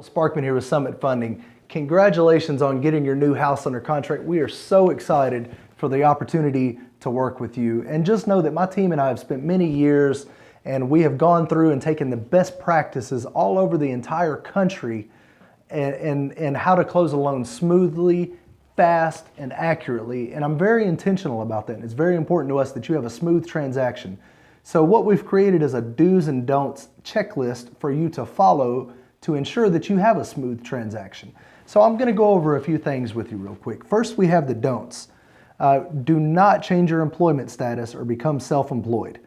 Sparkman here with Summit Funding. Congratulations on getting your new house under contract. We are so excited for the opportunity to work with you. And just know that my team and I have spent many years and we have gone through and taken the best practices all over the entire country and how to close a loan smoothly, fast, and accurately. And I'm very intentional about that. And it's very important to us that you have a smooth transaction. So what we've created is a do's and don'ts checklist for you to follow to ensure that you have a smooth transaction. So I'm going to go over a few things with you real quick. First, we have the don'ts. Do not change your employment status or become self-employed.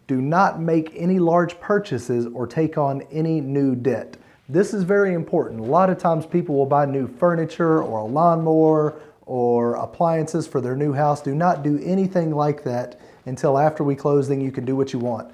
Do not make any large purchases or take on any new debt. This is very important. A lot of times people will buy new furniture or a lawnmower or appliances for their new house. Do not do anything like that until after we close, then you can do what you want.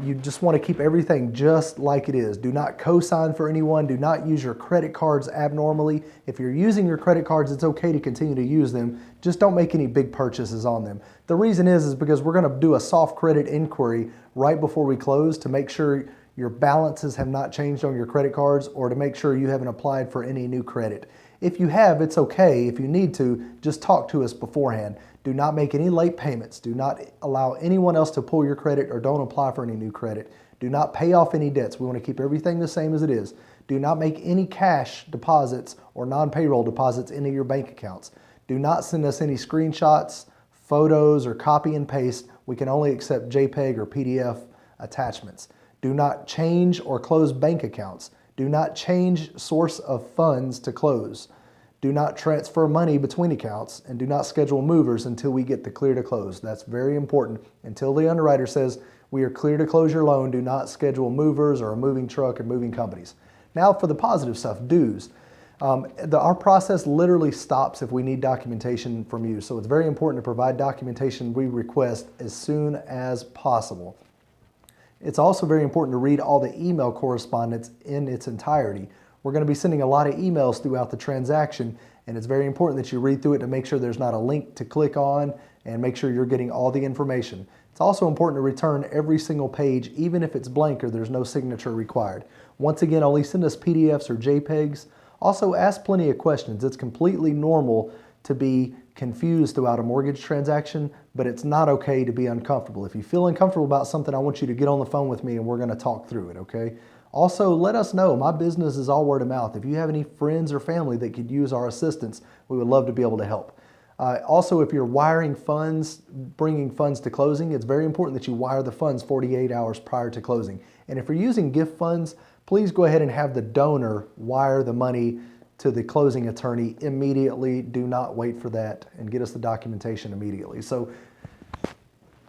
You just want to keep everything just like it is. Do not co-sign for anyone. Do not use your credit cards abnormally. If you're using your credit cards, it's okay to continue to use them. Just don't make any big purchases on them. The reason is because we're going to do a soft credit inquiry right before we close to make sure your balances have not changed on your credit cards or to make sure you haven't applied for any new credit. If you have, it's okay. If you need to, just talk to us beforehand. Do not make any late payments. Do not allow anyone else to pull your credit or don't apply for any new credit. Do not pay off any debts. We want to keep everything the same as it is. Do not make any cash deposits or non-payroll deposits into your bank accounts. Do not send us any screenshots, photos, or copy and paste. We can only accept JPEG or PDF attachments. Do not change or close bank accounts. Do not change source of funds to close. Do not transfer money between accounts, and do not schedule movers until we get the clear to close. That's very important. Until the underwriter says we are clear to close your loan, do not schedule movers or a moving truck or moving companies. Now for the positive stuff, do's. Our process literally stops if we need documentation from you. So it's very important to provide documentation we request as soon as possible. It's also very important to read all the email correspondence in its entirety. We're going to be sending a lot of emails throughout the transaction, and it's very important that you read through it to make sure there's not a link to click on and make sure you're getting all the information. It's also important to return every single page, even if it's blank or there's no signature required. Once again, only send us PDFs or JPEGs. Also, ask plenty of questions. It's completely normal to be confused throughout a mortgage transaction, but it's not okay to be uncomfortable. If you feel uncomfortable about something, I want you to get on the phone with me and we're going to talk through it, okay? Also, let us know. My business is all word of mouth. If you have any friends or family that could use our assistance, we would love to be able to help. Also, if you're wiring funds, bringing funds to closing, it's very important that you wire the funds 48 hours prior to closing. And if you're using gift funds, please go ahead and have the donor wire the money to the closing attorney immediately. Do not wait for that and get us the documentation immediately. So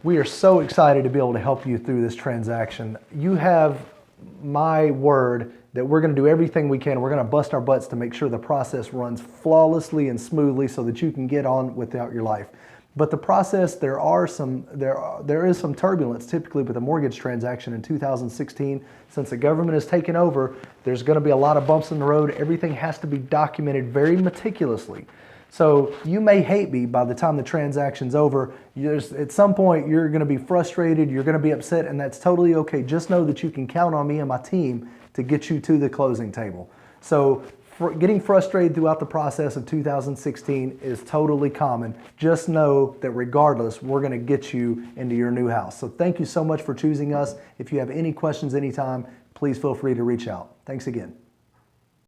we are so excited to be able to help you through this transaction. You have my word that we're going to do everything we can. We're going to bust our butts to make sure the process runs flawlessly and smoothly so that you can get on without your life. But the process, there is some turbulence typically with a mortgage transaction in 2016. Since the government has taken over, there's going to be a lot of bumps in the road. Everything has to be documented very meticulously. So you may hate me by the time the transaction's over. At some point, you're going to be frustrated, you're going to be upset, and that's totally okay. Just know that you can count on me and my team to get you to the closing table. So getting frustrated throughout the process of 2016 is totally common. Just know that regardless, we're going to get you into your new house. So thank you so much for choosing us. If you have any questions anytime, please feel free to reach out. Thanks again.